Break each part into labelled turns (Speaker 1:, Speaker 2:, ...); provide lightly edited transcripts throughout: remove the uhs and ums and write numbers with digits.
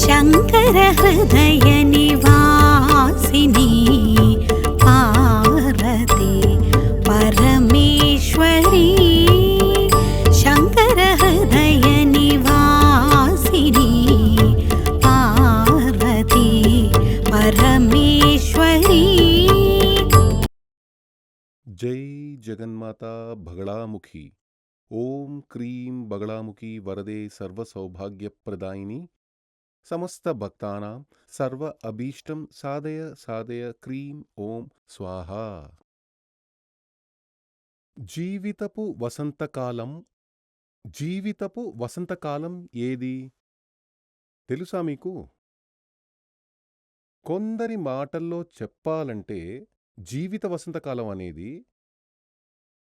Speaker 1: शङ्कर हृदय निवासिनी पार्वती परमेश्वरी शङ्कर हृदय निवासिनी पार्वती परमेश्वरी।
Speaker 2: जय जगन्माता बगलामुखी। ओम क्रीं बगलामुखी वरदे सर्वसौभाग्यप्रदायिनी समस्त भक्तानां सर्व अभीष्टं साधय साधय क्रीं ओम स्वाहा। జీవితపు వసంతకాలం జీవితపు వసంతకాలం ఏది తెలుసా మీకు? కొందరి మాటల్లో చెప్పాలంటే జీవిత వసంతకాలం అనేది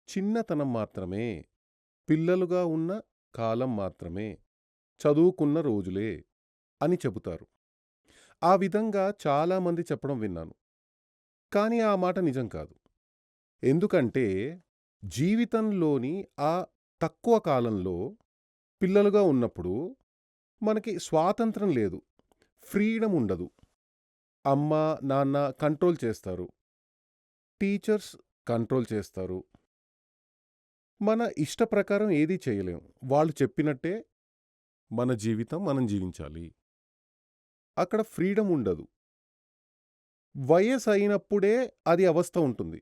Speaker 2: చిన్నతనం మాత్రమే, పిల్లలుగా ఉన్న కాలం మాత్రమే, చదువుకున్న రోజులే అని చెబుతారు. ఆ విధంగా చాలామంది చెప్పడం విన్నాను. కానీ ఆ మాట నిజం కాదు. ఎందుకంటే జీవితంలోని ఆ తక్కువ కాలంలో పిల్లలుగా ఉన్నప్పుడు మనకి స్వాతంత్రం లేదు, ఫ్రీడమ్ ఉండదు. అమ్మ నాన్న కంట్రోల్ చేస్తారు, టీచర్స్ కంట్రోల్ చేస్తారు. మన ఇష్ట ప్రకారం ఏదీ చేయలేం. వాళ్ళు చెప్పినట్టే మన జీవితం మనం జీవించాలి. అక్కడ ఫ్రీడమ్ ఉండదు. వయసు అయినప్పుడే అది అవస్థ ఉంటుంది.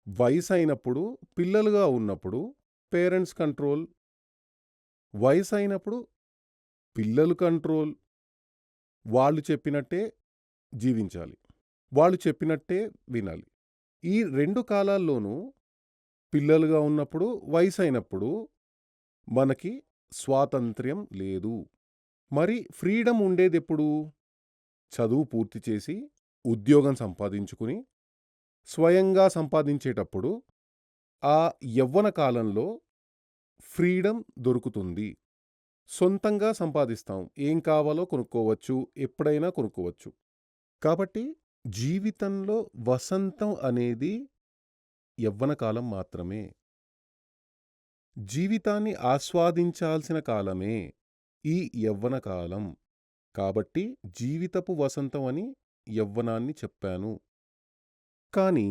Speaker 2: వయసు అయినప్పుడు పిల్లలుగా ఉన్నప్పుడు పేరెంట్స్ కంట్రోల్, వయసు అయినప్పుడు పిల్లలు కంట్రోల్. వాళ్ళు చెప్పినట్టే జీవించాలి, వాళ్ళు చెప్పినట్టే వినాలి. ఈ రెండు కాలాల్లోనూ పిల్లలుగా ఉన్నప్పుడు వయసు అయినప్పుడు మనకి స్వాతంత్ర్యం లేదు. మరి ఫ్రీడమ్ ఉండేదెప్పుడు? చదువు పూర్తి చేసి ఉద్యోగం సంపాదించుకుని స్వయంగా సంపాదించేటప్పుడు ఆ యవ్వన కాలంలో ఫ్రీడమ్ దొరుకుతుంది. సొంతంగా సంపాదిస్తాం, ఏం కావాలో కొనుక్కోవచ్చు, ఎప్పుడైనా కొనుక్కోవచ్చు. కాబట్టి జీవితంలో వసంతం అనేది యవ్వన కాలం మాత్రమే. జీవితాన్ని ఆస్వాదించాల్సిన కాలమే ఈ యవ్వన కాలం. కాబట్టి జీవితపు వసంతం అని యవ్వనాన్ని చెప్పాను. కానీ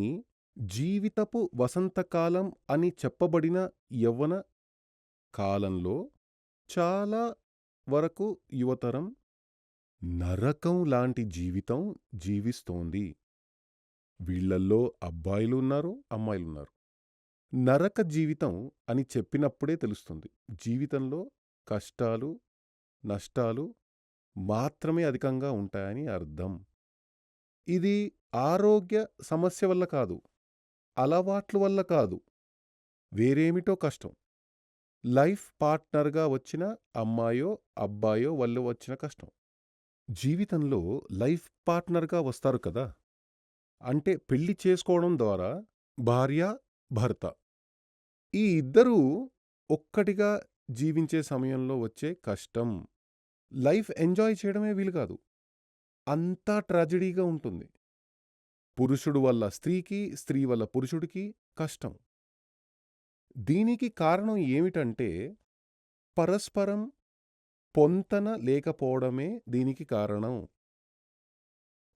Speaker 2: జీవితపు వసంతకాలం అని చెప్పబడిన యవ్వన కాలంలో చాలా వరకు యువతరం నరకం లాంటి జీవితం జీవిస్తోంది. వీళ్లల్లో అబ్బాయిలు ఉన్నారు, అమ్మాయిలున్నారు. నరక జీవితం అని చెప్పినప్పుడే తెలుస్తుంది. జీవితంలో కష్టాలు, నష్టాలు మాత్రమే అధికంగా ఉంటాయని అర్థం. ఇది ఆరోగ్య సమస్య వల్ల కాదు, అలవాట్ల వల్ల కాదు, వేరేమిటో కష్టం. లైఫ్ పార్ట్నర్గా వచ్చిన అమ్మాయో అబ్బాయో వల్ల వచ్చిన కష్టం. జీవితంలో లైఫ్ పార్ట్నర్గా వస్తారు కదా, అంటే పెళ్లి చేసుకోవడం ద్వారా భార్య భర్త ఈ ఇద్దరూ ఒక్కటిగా జీవించే సమయంలో వచ్చే కష్టం. లైఫ్ ఎంజాయ్ చేయడమే వీలు కాదు, అంతా ట్రాజడీగా ఉంటుంది. పురుషుడు వల్ల స్త్రీకి, స్త్రీ వల్ల పురుషుడికి కష్టం. దీనికి కారణం ఏమిటంటే పరస్పరం పొంతన లేకపోవడమే దీనికి కారణం.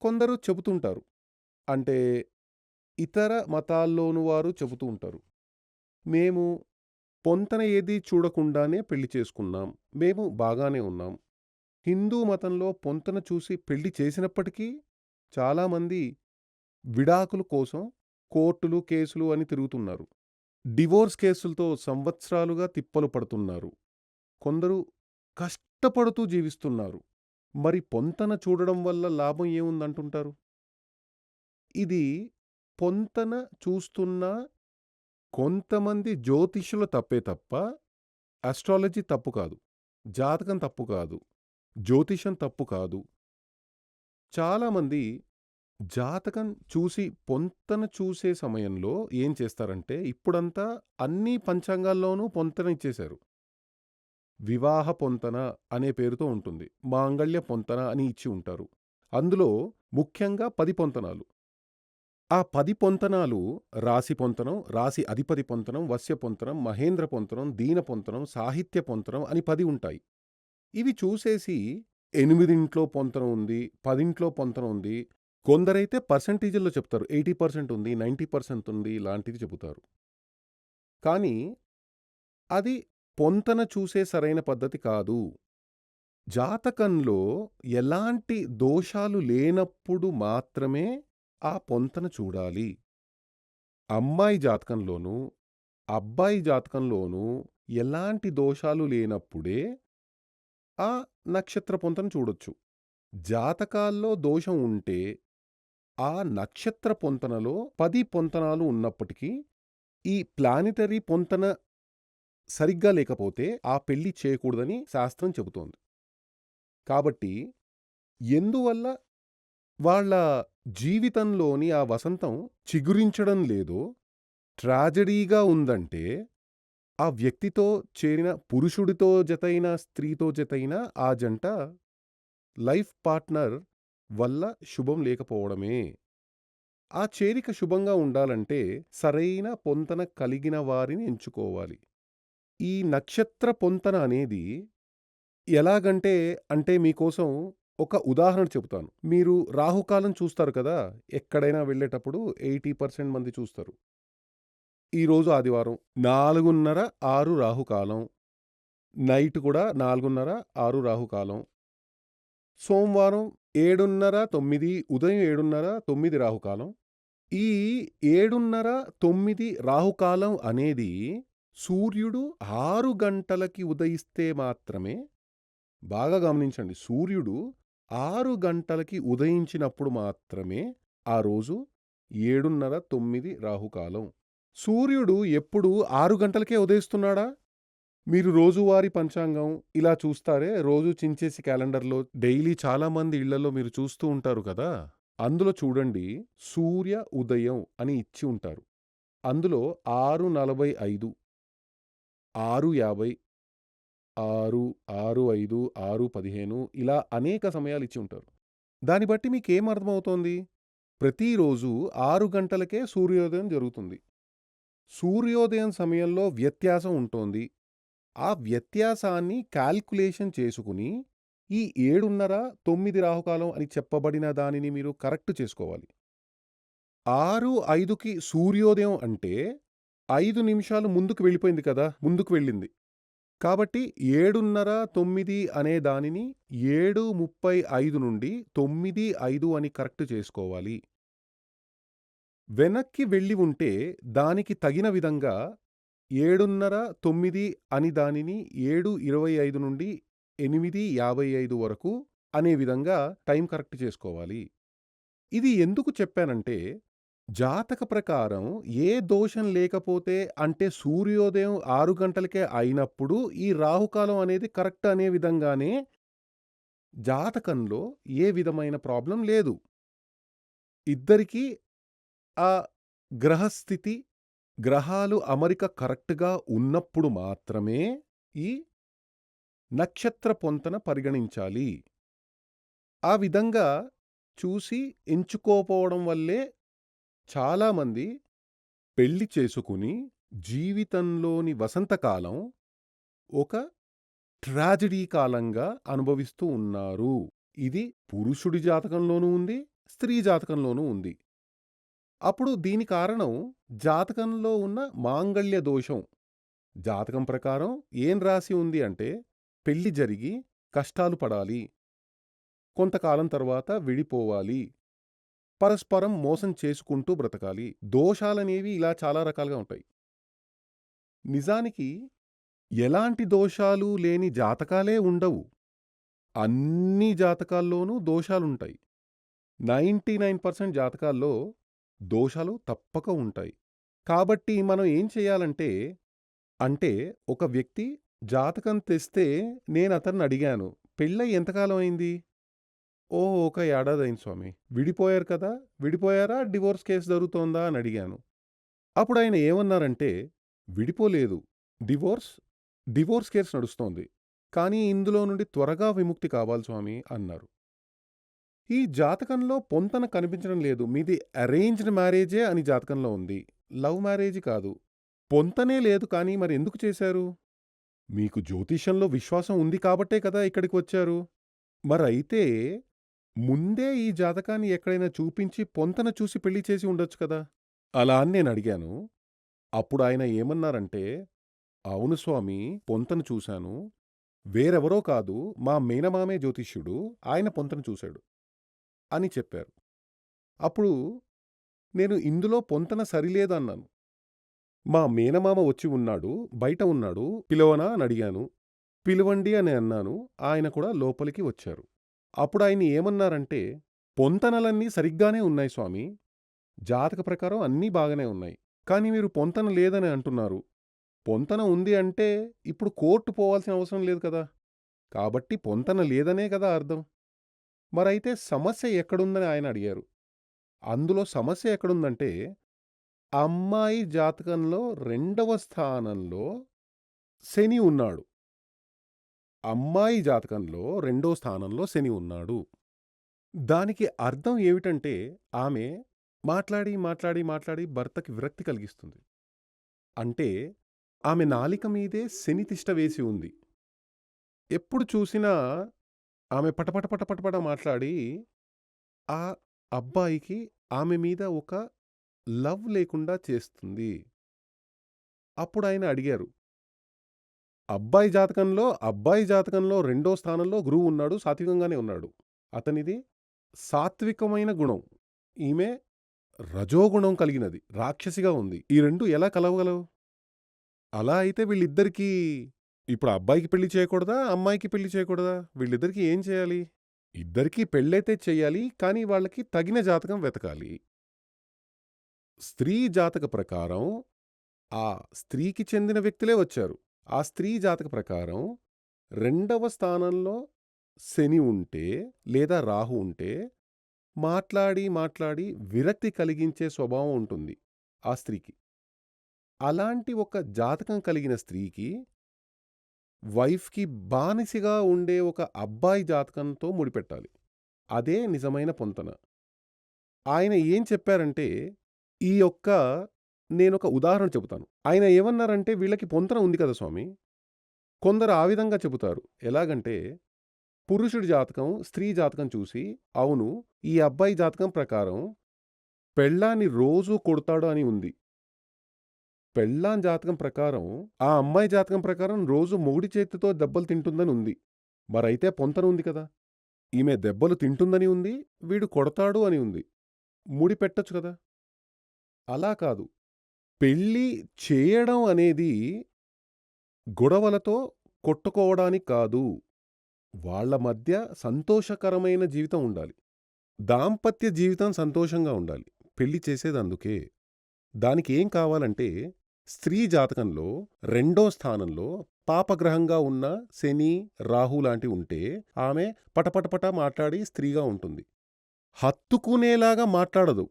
Speaker 2: కొందరు చెబుతుంటారు, అంటే ఇతర మతాల్లోని వారు చెబుతూ ఉంటారు, మేము పొంతన ఏదీ చూడకుండానే పెళ్లి చేసుకున్నాం, మేము బాగానే ఉన్నాం. హిందూ మతంలో పొంతన చూసి పెళ్లి చేసినప్పటికీ చాలామంది విడాకుల కోసం కోర్టులు, కేసులు అని తిరుగుతున్నారు. డివోర్స్ కేసులతో సంవత్సరాలుగా తిప్పలు పడుతున్నారు. కొందరు కష్టపడుతూ జీవిస్తున్నారు. మరి పొంతన చూడడం వల్ల లాభం ఏముందంటుంటారు? ఇది పొంతన చూస్తున్నా కొంతమంది జ్యోతిష్యుల తప్పే తప్ప ఆస్ట్రాలజీ తప్పు కాదు, జాతకం తప్పు కాదు, జ్యోతిషం తప్పు కాదు. చాలామంది జాతకం చూసి పొంతన చూసే సమయంలో ఏం చేస్తారంటే, ఇప్పుడంతా అన్ని పంచాంగాల్లోనూ పొంతన ఇచ్చేశారు. వివాహ పొంతన అనే పేరుతో ఉంటుంది, మాంగళ్య పొంతన అని ఇచ్చి ఉంటారు. అందులో ముఖ్యంగా 10 పొంతనాలు. ఆ 10 పొంతనాలు రాశి పొంతనం, రాశి అధిపతి పొంతనం, వశ్య పొంతనం, మహేంద్ర పొంతనం, దీన పొంతనం, సాహిత్య పొంతనం అని 10 ఉంటాయి. ఇవి చూసేసి 8 పొంతన ఉంది, 10 పొంతన ఉంది. కొందరైతే పర్సెంటేజ్‌ల్లో చెప్తారు. 80% ఉంది, 90% ఉంది ఇలాంటిది చెబుతారు. కానీ అది పొంతన చూసే సరైన పద్ధతి కాదు. జాతకంలో ఎలాంటి దోషాలు లేనప్పుడు మాత్రమే ఆ పొంతన చూడాలి. అమ్మాయి జాతకంలోనూ, అబ్బాయి జాతకంలోనూ ఎలాంటి దోషాలు లేనప్పుడే ఆ నక్షత్ర పొంతన చూడొచ్చు. జాతకాల్లో దోషం ఉంటే ఆ నక్షత్ర పొంతనలో 10 పొంతనాలు ఉన్నప్పటికీ ఈ ప్లానిటరీ పొంతన సరిగ్గా లేకపోతే ఆ పెళ్లి చేయకూడదని శాస్త్రం చెబుతోంది. కాబట్టి ఎందువల్ల వాళ్ళ జీవితంలోని ఆ వసంతం చిగురించడం లేదో, ట్రాజడీగా ఉందంటే ఆ వ్యక్తితో చేరిన పురుషుడితో జతైన, స్త్రీతో జతైన ఆ జంట లైఫ్ పార్ట్నర్ వల్ల శుభం లేకపోవడమే. ఆ చేరిక శుభంగా ఉండాలంటే సరైన పొంతన కలిగిన వారిని ఎంచుకోవాలి. ఈ నక్షత్ర పొంతన అనేది ఎలాగంటే మీకోసం ఒక ఉదాహరణ చెబుతాను. మీరు రాహుకాలం చూస్తారు కదా! ఎక్కడైనా వెళ్ళేటప్పుడు 80% మంది చూస్తారు. ఈరోజు ఆదివారం 4:30, 6 రాహుకాలం. నైట్ కూడా 4:30, 6 రాహుకాలం. సోమవారం 7:30, 9 ఉదయం 7:30, 9 రాహుకాలం. ఈ 7:30, 9 రాహుకాలం అనేది సూర్యుడు 6 గంటలకి ఉదయిస్తే మాత్రమే, బాగా గమనించండి, సూర్యుడు 6 గంటలకి ఉదయించినప్పుడు మాత్రమే ఆ రోజు 7:30, 9 రాహుకాలం. సూర్యుడు ఎప్పుడు 6 గంటలకే ఉదయిస్తున్నాడా? మీరు రోజువారీ పంచాంగం ఇలా చూస్తారే, రోజు చించేసి క్యాలెండర్‌లో డైలీ చాలామంది ఇళ్లలో మీరు చూస్తూ ఉంటారు కదా! అందులో చూడండి, సూర్య ఉదయం అని ఇచ్చి ఉంటారు. అందులో 6:45, 6:50, 6, 6:05, 6:15 ఇలా అనేక సమయాలు ఇచ్చి ఉంటారు. దాన్ని బట్టి మీకేం అర్థమవుతోంది? ప్రతిరోజు 6 గంటలకే సూర్యోదయం జరుగుతుంది. సూర్యోదయం సమయంలో వ్యత్యాసం ఉంటోంది. ఆ వ్యత్యాసాన్ని కాల్కులేషన్ చేసుకుని ఈ 7:30, 9 రాహుకాలం అని చెప్పబడిన దానిని మీరు కరెక్ట్ చేసుకోవాలి. 6:05కి సూర్యోదయం అంటే 5 నిమిషాలు ముందుకు వెళ్ళిపోయింది కదా! ముందుకు వెళ్ళింది. కాబట్టి 7:30, 9 అనే దానిని 7:35 నుండి 9:05 అని కరెక్ట్ చేసుకోవాలి. వెనక్కి వెళ్ళి ఉంటే దానికి తగిన విధంగా 7:30, 9 అని దానిని 7:25 నుండి 8:55 వరకు అనే విధంగా టైం కరెక్ట్ చేసుకోవాలి. ఇది ఎందుకు చెప్పానంటే, జాతక ప్రకారం ఏ దోషం లేకపోతే అంటే సూర్యోదయం 6 గంటలకే అయినప్పుడు ఈ రాహుకాలం అనేది కరెక్ట్ అనే విధంగానే జాతకంలో ఏ విధమైన ప్రాబ్లం లేదు. ఇద్దరికీ ఆ గ్రహస్థితి, గ్రహాలు అమరిక కరెక్ట్‌గా ఉన్నప్పుడు మాత్రమే ఈ నక్షత్ర పొంతన పరిగణించాలి. ఆ విధంగా చూసి ఎంచుకోపోవడం వల్లే చాలామంది పెళ్లి చేసుకుని జీవితంలోని వసంతకాలం ఒక ట్రాజడీ కాలంగా అనుభవిస్తూ ఉన్నారు. ఇది పురుషుడి జాతకంలోనూ ఉంది, స్త్రీ జాతకంలోనూ ఉంది. అప్పుడు దీని కారణం జాతకంలో ఉన్న మాంగళ్య దోషం. జాతకం ప్రకారం ఏం రాసి ఉంది అంటే, పెళ్లి జరిగి కష్టాలు పడాలి, కొంతకాలం తర్వాత విడిపోవాలి, పరస్పరం మోసం చేసుకుంటూ బ్రతకాలి. దోషాలనేవి ఇలా చాలా రకాలుగా ఉంటాయి. నిజానికి ఎలాంటి దోషాలు లేని జాతకాలే ఉండవు. అన్ని జాతకాల్లోనూ దోషాలుంటాయి. 99% జాతకాల్లో దోషాలు తప్పక ఉంటాయి. కాబట్టి మనం ఏం చేయాలంటే, ఒక వ్యక్తి జాతకం తెస్తే నేనతన్ని అడిగాను, పెళ్ళై ఎంతకాలం అయింది? ఓహ్! ఒక ఏడాది అయింది స్వామి. విడిపోయారు కదా! విడిపోయారా? డివోర్స్ కేస్ జరుగుతోందా అని అడిగాను. అప్పుడాయన ఏమన్నారంటే, విడిపోలేదు. డివోర్స్ కేస్ నడుస్తోంది. కానీ ఇందులో నుండి త్వరగా విముక్తి కావాలి స్వామి అన్నారు. ఈ జాతకంలో పొంతన కనిపించడం లేదు. మీది అరేంజ్డ్ మ్యారేజే అని జాతకంలో ఉంది. లవ్ మ్యారేజ్ కాదు. పొంతనే లేదు, కానీ మరి ఎందుకు చేశారు? మీకు జ్యోతిష్యంలో విశ్వాసం ఉంది కాబట్టే కదా ఇక్కడికి వచ్చారు. మరైతే ముందే ఈ జాతకాన్ని ఎక్కడైనా చూపించి పొంతన చూసి పెళ్లి చేసి ఉండొచ్చు కదా! అలా అని నేనడిగాను. అప్పుడాయన ఏమన్నారంటే, "అవును స్వామీ, పొంతన చూశాను. వేరెవరో కాదు, మా మేనమామే జ్యోతిష్యుడు. ఆయన పొంతన చూశాడు" అని చెప్పారు. అప్పుడు నేను ఇందులో పొంతన సరిలేదన్నాను. మా మేనమామ వచ్చి ఉన్నాడు, బయట ఉన్నాడు, పిలవనా అనడిగాను. పిలవండి అని అన్నాను. ఆయన కూడా లోపలికి వచ్చారు. అప్పుడాయన ఏమన్నారంటే, "పొంతనలన్నీ సరిగ్గానే ఉన్నాయి స్వామీ. జాతక ప్రకారం అన్నీ బాగానే ఉన్నాయి. కానీ మీరు పొంతన లేదని అంటున్నారు. పొంతన ఉంది అంటే ఇప్పుడు కోర్టు పోవాల్సిన అవసరం లేదు కదా! కాబట్టి పొంతన లేదనే కదా అర్థం. మరైతే సమస్య ఎక్కడుందని" ఆయన అడిగారు. అందులో సమస్య ఎక్కడుందంటే, అమ్మాయి జాతకంలో రెండవ స్థానంలో శని ఉన్నాడు. అమ్మాయి జాతకంలో రెండో స్థానంలో శని ఉన్నాడు. దానికి అర్థం ఏమిటంటే, ఆమె మాట్లాడి భర్తకి విరక్తి కలిగిస్తుంది. అంటే ఆమె నాలిక మీదే శని తిష్ట వేసి ఉంది. ఎప్పుడు చూసినా ఆమె పటపట మాట్లాడి ఆ అబ్బాయికి ఆమె మీద ఒక లవ్ లేకుండా చేస్తుంది. అప్పుడాయన అడిగారు, అబ్బాయి జాతకంలో రెండో స్థానంలో గురువు ఉన్నాడు, సాత్వికంగానే ఉన్నాడు. అతనిది సాత్వికమైన గుణం. ఈమె రజోగుణం కలిగినది, రాక్షసిగా ఉంది. ఈ 2 ఎలా కలవగలవు? అలా అయితే వీళ్ళిద్దరికీ ఇప్పుడు అబ్బాయికి పెళ్లి చేయకూడదా? అమ్మాయికి పెళ్లి చేయకూడదా? వీళ్ళిద్దరికీ ఏం చేయాలి? ఇద్దరికీ పెళ్ళైతే చెయ్యాలి, కానీ వాళ్ళకి తగిన జాతకం వెతకాలి. స్త్రీ జాతక ప్రకారం ఆ స్త్రీకి చెందిన వ్యక్తులే వచ్చారు. ఆ స్త్రీ జాతక ప్రకారం రెండవ స్థానంలో శని ఉంటే లేదా రాహు ఉంటే మాట్లాడి విరక్తి కలిగించే స్వభావం ఉంటుంది ఆ స్త్రీకి. అలాంటి ఒక జాతకం కలిగిన స్త్రీకి వైఫ్‌కి బానిసగా ఉండే ఒక అబ్బాయి జాతకంతో ముడిపెట్టాలి. అదే నిజమైన పొంతన. ఆయన ఏం చెప్పారంటే, ఈ యొక్క నేనొక ఉదాహరణ చెబుతాను. ఆయన ఏమన్నారంటే, వీళ్ళకి పొంతన ఉంది కదా స్వామి! కొందరు ఆ విధంగా చెబుతారు. ఎలాగంటే, పురుషుడి జాతకం, స్త్రీ జాతకం చూసి, అవును, ఈ అబ్బాయి జాతకం ప్రకారం పెళ్ళాన్ని రోజూ కొడతాడు అని ఉంది. పెళ్ళాం జాతకం ప్రకారం ఆ అమ్మాయి జాతకం ప్రకారం రోజు మొగుడి చేతితో దెబ్బలు తింటుందని ఉంది. మరైతే పొంతన ఉంది కదా! ఈమె దెబ్బలు తింటుందని ఉంది, వీడు కొడతాడు అని ఉంది. ముడిపెట్టొచ్చు కదా! అలా కాదు. పెళ్లి చేయడం అనేది గొడవలతో కొట్టుకోవడానికి కాదు. వాళ్ళ మధ్య సంతోషకరమైన జీవితం ఉండాలి. దాంపత్య జీవితం సంతోషంగా ఉండాలి. పెళ్లి చేసేదందుకే. దానికి ఏం కావాలంటే, స్త్రీ జాతకంలో రెండో స్థానంలో పాపగ్రహంగా ఉన్న శని, రాహు లాంటివి ఉంటే ఆమె పటపటపట మాట్లాడి స్త్రీగా ఉంటుంది. హత్తుకునేలాగా మాట్లాడదు.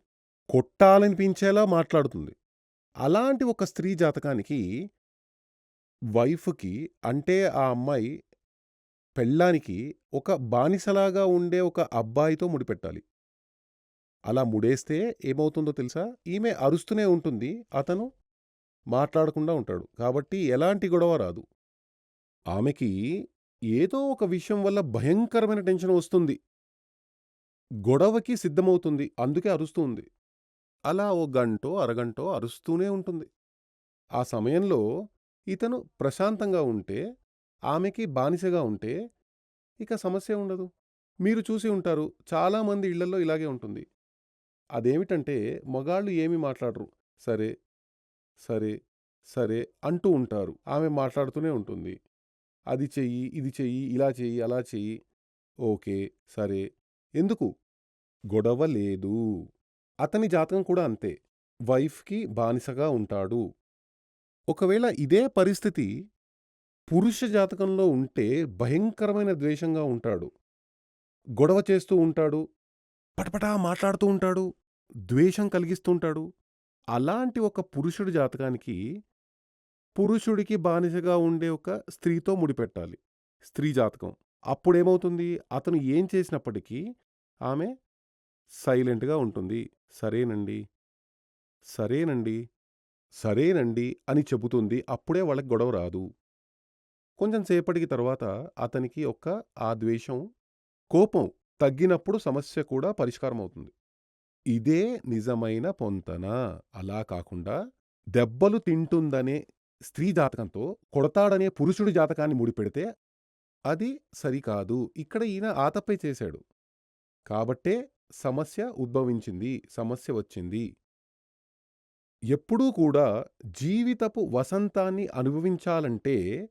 Speaker 2: కొట్టాలనిపించేలా మాట్లాడుతుంది. అలాంటి ఒక స్త్రీ జాతకానికి వైఫ్‌కి అంటే ఆ అమ్మాయి పెళ్ళానికి ఒక బానిసలాగా ఉండే ఒక అబ్బాయితో ముడిపెట్టాలి. అలా ముడేస్తే ఏమవుతుందో తెలుసా? ఈమె అరుస్తూనే ఉంటుంది. అతను మాట్లాడకుండా ఉంటాడు. కాబట్టి ఎలాంటి గొడవ రాదు. ఆమెకి ఏదో ఒక విషయం వల్ల భయంకరమైన టెన్షన్ వస్తుంది. గొడవకి సిద్ధమవుతుంది. అందుకే అరుస్తూ ఉంది. అలా ఓ గంటో, అరగంటో అరుస్తూనే ఉంటుంది. ఆ సమయంలో ఇతను ప్రశాంతంగా ఉంటే, ఆమెకి బానిసగా ఉంటే ఇక సమస్యే ఉండదు. మీరు చూసి ఉంటారు. చాలామంది ఇళ్లల్లో ఇలాగే ఉంటుంది. అదేమిటంటే మగాళ్ళు ఏమీ మాట్లాడరు. సరే, సరే, సరే అంటూ ఉంటారు. ఆమె మాట్లాడుతూనే ఉంటుంది. అది చెయ్యి, ఇది చెయ్యి, ఇలా చెయ్యి, అలా చెయ్యి. ఓకే. సరే. ఎందుకు? గొడవ లేదు. అతని జాతకం కూడా అంతే. వైఫ్‌కి బానిసగా ఉంటాడు. ఒకవేళ ఇదే పరిస్థితి పురుష జాతకంలో ఉంటే భయంకరమైన ద్వేషంగా ఉంటాడు. గొడవ చేస్తూ ఉంటాడు. పటపటా మాట్లాడుతూ ఉంటాడు. ద్వేషం కలిగిస్తూ ఉంటాడు. అలాంటి ఒక పురుషుడి జాతకానికి పురుషుడికి బానిసగా ఉండే ఒక స్త్రీతో ముడిపెట్టాలి. స్త్రీ జాతకం. అప్పుడేమవుతుంది? అతను ఏం చేసినప్పటికీ ఆమె సైలెంట్‌గా ఉంటుంది. సరేనండి, సరేనండి, సరేనండి అని చెబుతుంది. అప్పుడే వాళ్ళకి గొడవ రాదు. కొంచెం సేపటికి తర్వాత అతనికి ఆ ద్వేషం కోపం తగ్గినప్పుడు సమస్య కూడా పరిష్కారమవుతుంది. ఇదే నిజమైన పొంతన. అలా కాకుండా దెబ్బలు తింటుందనే స్త్రీ జాతకంతో కొడతాడనే పురుషుడి జాతకాన్ని ముడిపెడితే అది సరికాదు. ఇక్కడ ఈయన ఆతపై చేశాడు. కాబట్టే సమస్య ఉద్భవించింది. సమస్య వచ్చింది. ఎప్పుడూ కూడా జీవితపు వసంతాన్ని అనుభవించాలంటే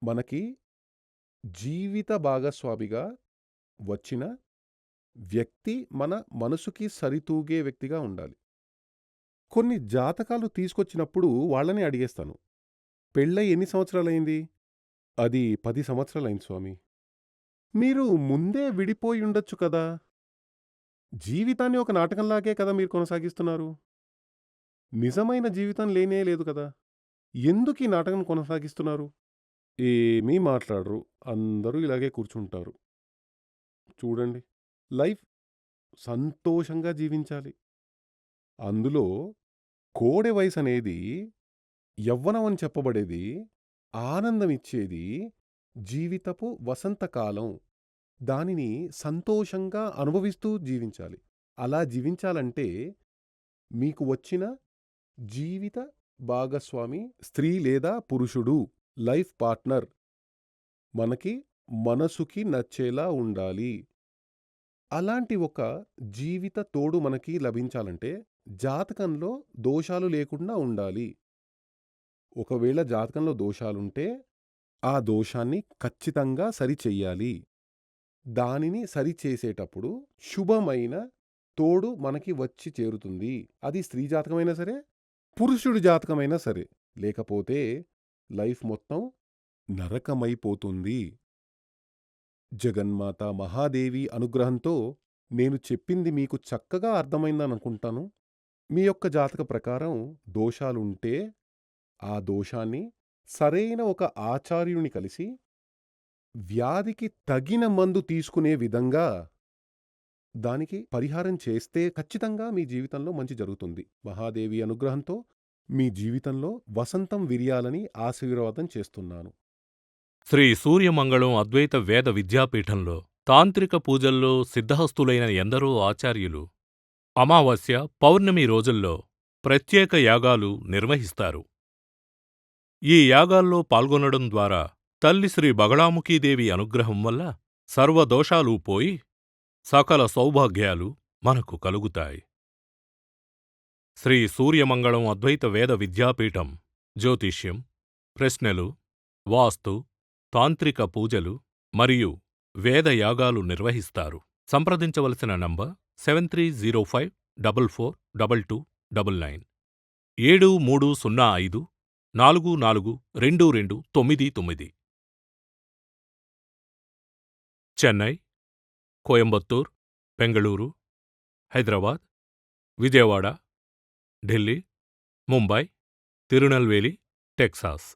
Speaker 2: మనకి జీవిత భాగస్వామిగా వచ్చిన వ్యక్తి మన మనసుకి సరితూగే వ్యక్తిగా ఉండాలి. కొన్ని జాతకాలు తీసుకొచ్చినప్పుడు వాళ్ళనే అడిగేస్తాను. పెళ్ళై ఎన్ని సంవత్సరాలయింది? అది 10 సంవత్సరాలయింది స్వామి. మీరు ముందే విడిపోయి ఉండొచ్చు కదా! జీవితాన్ని ఒక నాటకంలాగే కదా మీరు కొనసాగిస్తున్నారు. నిజమైన జీవితం లేనే లేదు కదా! ఎందుకీ నాటకం కొనసాగిస్తున్నారు? ఏమీ మాట్లాడరు. అందరూ ఇలాగే కూర్చుంటారు. చూడండి. లైఫ్ సంతోషంగా జీవించాలి. అందులో కోడె వయసనేది యవ్వనం అని చెప్పబడేది, ఆనందమిచ్చేది, జీవితపు వసంతకాలం. దానిని సంతోషంగా అనుభవిస్తూ జీవించాలి. అలా జీవించాలంటే మీకు వచ్చిన జీవిత భాగస్వామి స్త్రీ లేదా పురుషుడు, లైఫ్ పార్ట్నర్ మనకి మనసుకి నచ్చేలా ఉండాలి. అలాంటి ఒక జీవిత తోడు మనకి లభించాలంటే జాతకంలో దోషాలు లేకుండా ఉండాలి. ఒకవేళ జాతకంలో దోషాలుంటే ఆ దోషాన్ని ఖచ్చితంగా సరిచెయ్యాలి. దానిని సరిచేసేటప్పుడు శుభమైన తోడు మనకి వచ్చి చేరుతుంది. అది స్త్రీ జాతకమైనా సరే, పురుషుడి జాతకమైనా సరే. లేకపోతే లైఫ్ మొత్తం నరకమైపోతుంది. జగన్మాత మహాదేవి అనుగ్రహంతో నేను చెప్పింది మీకు చక్కగా అర్థమైందననుకుంటాను. మీ యొక్క జాతక ప్రకారం దోషాలుంటే ఆ దోషాన్ని సరైన ఒక ఆచార్యుని కలిసి వ్యాధికి తగిన మందు తీసుకునే విధంగా దానికి పరిహారం చేస్తే ఖచ్చితంగా మీ జీవితంలో మంచి జరుగుతుంది. మహాదేవి అనుగ్రహంతో మీ జీవితంలో వసంతం విరియాలని ఆశీర్వాదం చేస్తున్నాను.
Speaker 3: శ్రీ సూర్యమంగళం అద్వైత వేద విద్యాపీఠంలో తాంత్రిక పూజల్లో సిద్ధహస్తులైన ఎందరో ఆచార్యులు అమావాస్య, పౌర్ణమి రోజుల్లో ప్రత్యేక యాగాలు నిర్వహిస్తారు. ఈ యాగాల్లో పాల్గొనడం ద్వారా తల్లి శ్రీ బగళాముఖీదేవి అనుగ్రహం వల్ల సర్వదోషాలూ పోయి సకల సౌభాగ్యాలు మనకు కలుగుతాయి. శ్రీ సూర్యమంగళం అద్వైత వేద విద్యాపీఠం జ్యోతిష్యం, ప్రశ్నలు, వాస్తు, తాంత్రిక పూజలు మరియు వేదయాగాలు నిర్వహిస్తారు. సంప్రదించవలసిన నంబర్ 7305442299 7305442299. చెన్నై, కోయంబత్తూర్, బెంగళూరు, హైదరాబాద్, విజయవాడ, ఢిల్లీ, ముంబై, తిరునల్వేలి, టెక్సాస్.